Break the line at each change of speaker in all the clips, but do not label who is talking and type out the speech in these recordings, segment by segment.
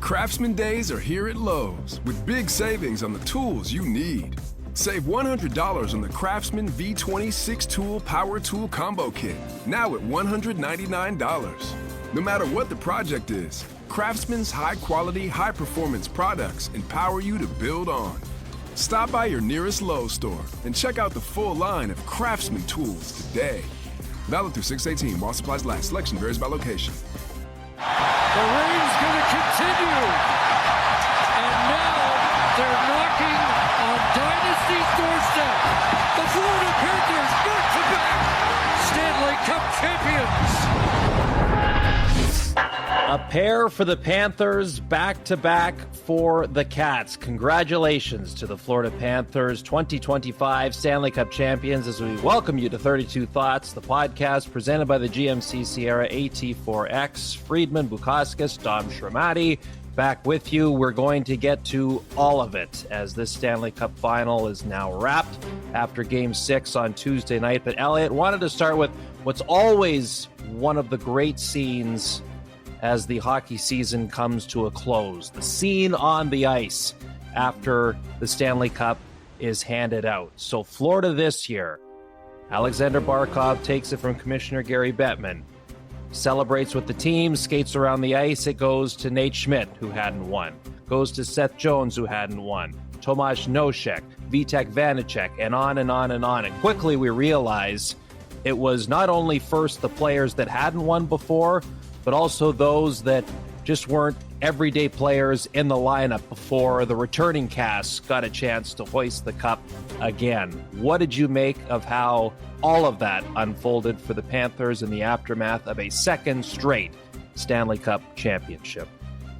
Craftsman days are here at Lowe's with big savings on the tools you need. Save $100 on the Craftsman V20 6-tool power tool combo kit, now at $199. No matter what the project is, Craftsman's high-quality, high-performance products empower you to build on. Stop by your nearest Lowe's store and check out the full line of Craftsman tools today. Valid through 6/18 while supplies last. Selection varies by location.
The rain's going to continue. And now they're knocking on Dynasty's doorstep. The Florida Panthers back-to-back Stanley Cup champions.
A pair for the Panthers, back-to-back for the Cats. Congratulations to the Florida Panthers, 2025 Stanley Cup champions, as we welcome you to 32 Thoughts, the podcast presented by the GMC Sierra AT4X. Friedman, Bukauskas, Dom Shramati, back with you. We're going to get to all of it as this Stanley Cup final is now wrapped after Game 6 on Tuesday night. But Elliotte, wanted to start with what's always one of the great scenes as the hockey season comes to a close. The scene on the ice after the Stanley Cup is handed out. So Florida this year, Alexander Barkov takes it from Commissioner Gary Bettman, celebrates with the team, skates around the ice. It goes to Nate Schmidt, who hadn't won. Goes to Seth Jones, who hadn't won. Tomasz Nosek, Vitek Vanacek, and on and on and on. And quickly we realize it was not only first the players that hadn't won before, but also those that just weren't everyday players in the lineup before the returning cast got a chance to hoist the cup again. What did you make of how all of that unfolded for the Panthers in the aftermath of a second straight Stanley Cup championship?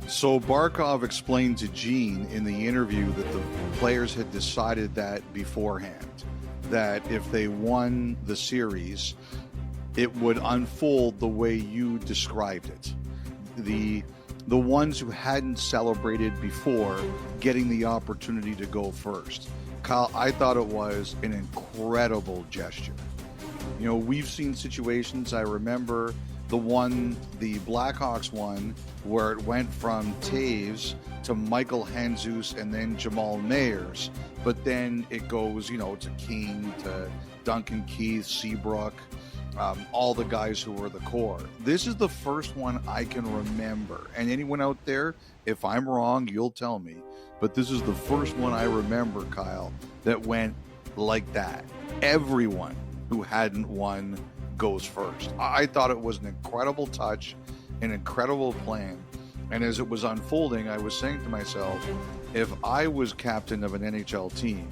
So Barkov explained to Gene in the interview that the players had decided that beforehand, that if they won the series, it would unfold the way you described it. The ones who hadn't celebrated before getting the opportunity to go first. Kyle, I thought it was an incredible gesture. You know, we've seen situations, I remember the Blackhawks one, where it went from Taves to Michael Handzus and then Jamal Mayers, but then it goes, to King, to Duncan Keith, Seabrook, all the guys who were the core. This is the first one I can remember. And anyone out there, if I'm wrong, you'll tell me. But this is the first one I remember, Kyle, that went like that. Everyone who hadn't won goes first. I thought it was an incredible touch, an incredible plan. And as it was unfolding, I was saying to myself, if I was captain of an NHL team,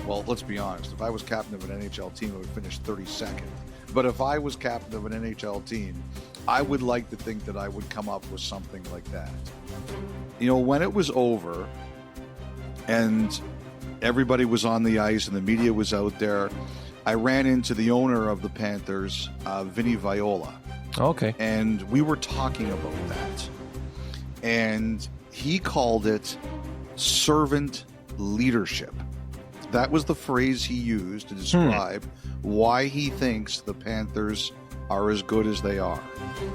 well, let's be honest, if I was captain of an NHL team, I would finish 32nd. But if I was captain of an NHL team, I would like to think that I would come up with something like that. When it was over and everybody was on the ice and the media was out there, I ran into the owner of the Panthers, Vinny Viola.
Okay.
And we were talking about that. And he called it servant leadership. That was the phrase he used to describe why he thinks the Panthers are as good as they are.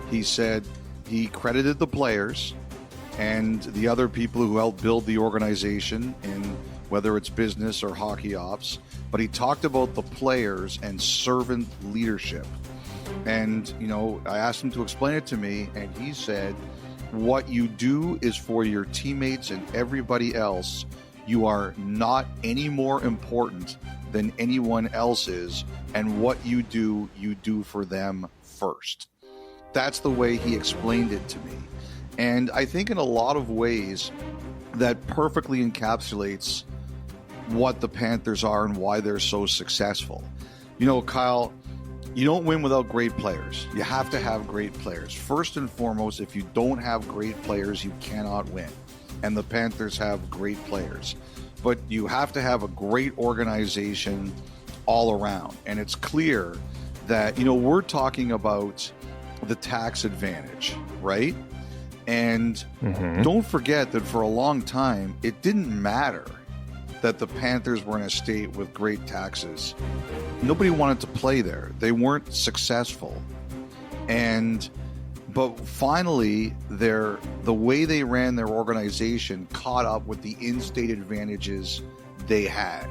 He said he credited the players and the other people who helped build the organization, in whether it's business or hockey ops, but he talked about the players and servant leadership. And, I asked him to explain it to me, and he said, what you do is for your teammates and everybody else. You are not any more important than anyone else is, and what you do for them first. That's the way he explained it to me. And I think in a lot of ways that perfectly encapsulates what the Panthers are and why they're so successful. Kyle, you don't win without great players. You have to have great players. First and foremost, if you don't have great players, you cannot win. And the Panthers have great players. But you have to have a great organization all around. And it's clear that, we're talking about the tax advantage, right? And don't forget that for a long time, it didn't matter that the Panthers were in a state with great taxes. Nobody wanted to play there. They weren't successful. And But finally, the way they ran their organization caught up with the in-state advantages they had.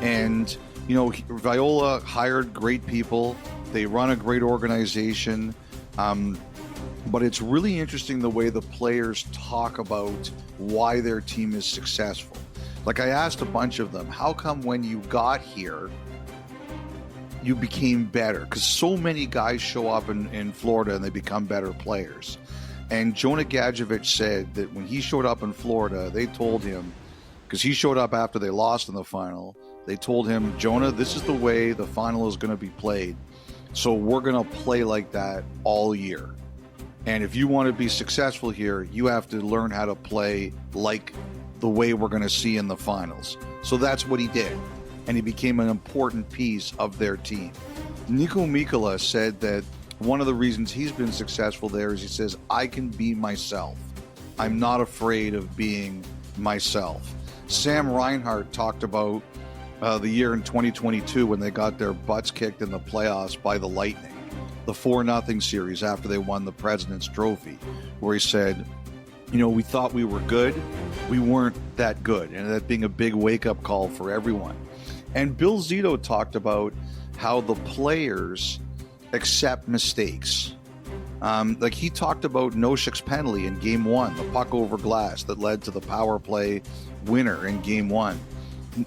And, Viola hired great people. They run a great organization. But it's really interesting the way the players talk about why their team is successful. Like, I asked a bunch of them, how come when you got here, you became better? Because so many guys show up in Florida and they become better players. And Jonah Gadjevich said that when he showed up in Florida, they told him, because he showed up after they lost in the final, they told him, Jonah, this is the way the final is going to be played. So we're going to play like that all year. And if you want to be successful here, you have to learn how to play like the way we're going to see in the finals. So that's what he did. And he became an important piece of their team. Nico Mikkola said that one of the reasons he's been successful there is he says, I can be myself. I'm not afraid of being myself. Sam Reinhart talked about the year in 2022 when they got their butts kicked in the playoffs by the Lightning, the 4-0 series after they won the President's Trophy, where he said, we thought we were good. We weren't that good. And that being a big wake-up call for everyone. And Bill Zito talked about how the players accept mistakes. Like he talked about Noshik's penalty in Game 1, the puck over glass that led to the power play winner in Game 1.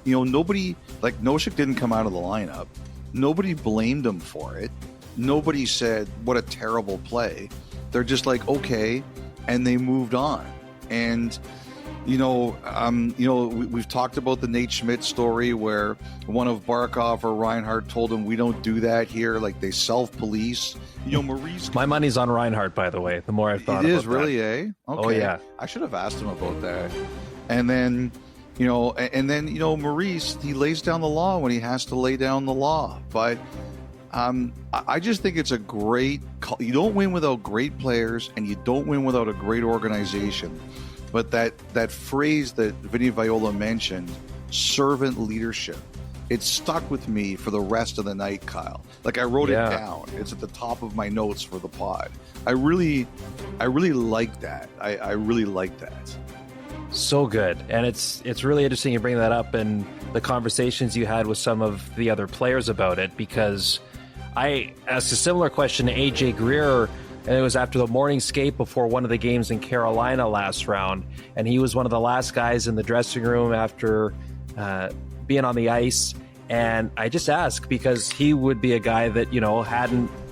Nobody, like Noshik didn't come out of the lineup. Nobody blamed him for it. Nobody said, what a terrible play. They're just like, okay, and they moved on. And we've talked about the Nate Schmidt story where one of Barkov or Reinhart told him, we don't do that here. Like they self-police. Maurice.
My money's on Reinhart, by the way, the more I've thought about it.
It is really, eh? Okay.
Oh, yeah.
I should have asked him about that. And then, Maurice, he lays down the law when he has to lay down the law. But I just think it's a great call. You don't win without great players, and you don't win without a great organization. But that phrase that Vinny Viola mentioned, servant leadership, it stuck with me for the rest of the night, Kyle. Like I wrote it down. It's at the top of my notes for the pod. I really like that. I really like that.
So good. And it's really interesting you bring that up and the conversations you had with some of the other players about it, because I asked a similar question to AJ Greer, and it was after the morning skate before one of the games in Carolina last round. And he was one of the last guys in the dressing room after being on the ice. And I just asked because he would be a guy that,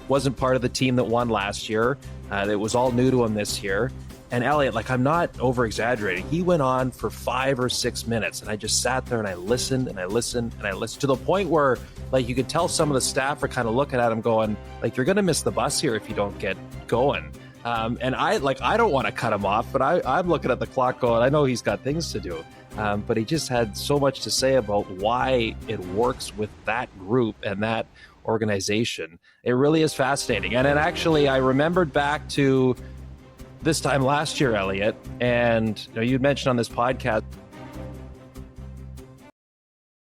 wasn't part of the team that won last year. It was all new to him this year. And Elliotte, like, I'm not over exaggerating. He went on for 5 or 6 minutes, and I just sat there and I listened and I listened and I listened to the point where, like, you could tell some of the staff are kind of looking at him going, like, you're going to miss the bus here if you don't get going. And I don't want to cut him off, but I'm looking at the clock going, I know he's got things to do. But he just had so much to say about why it works with that group and that organization. It really is fascinating. And then actually, I remembered back to this time last year, Elliotte, and you'd mentioned on this podcast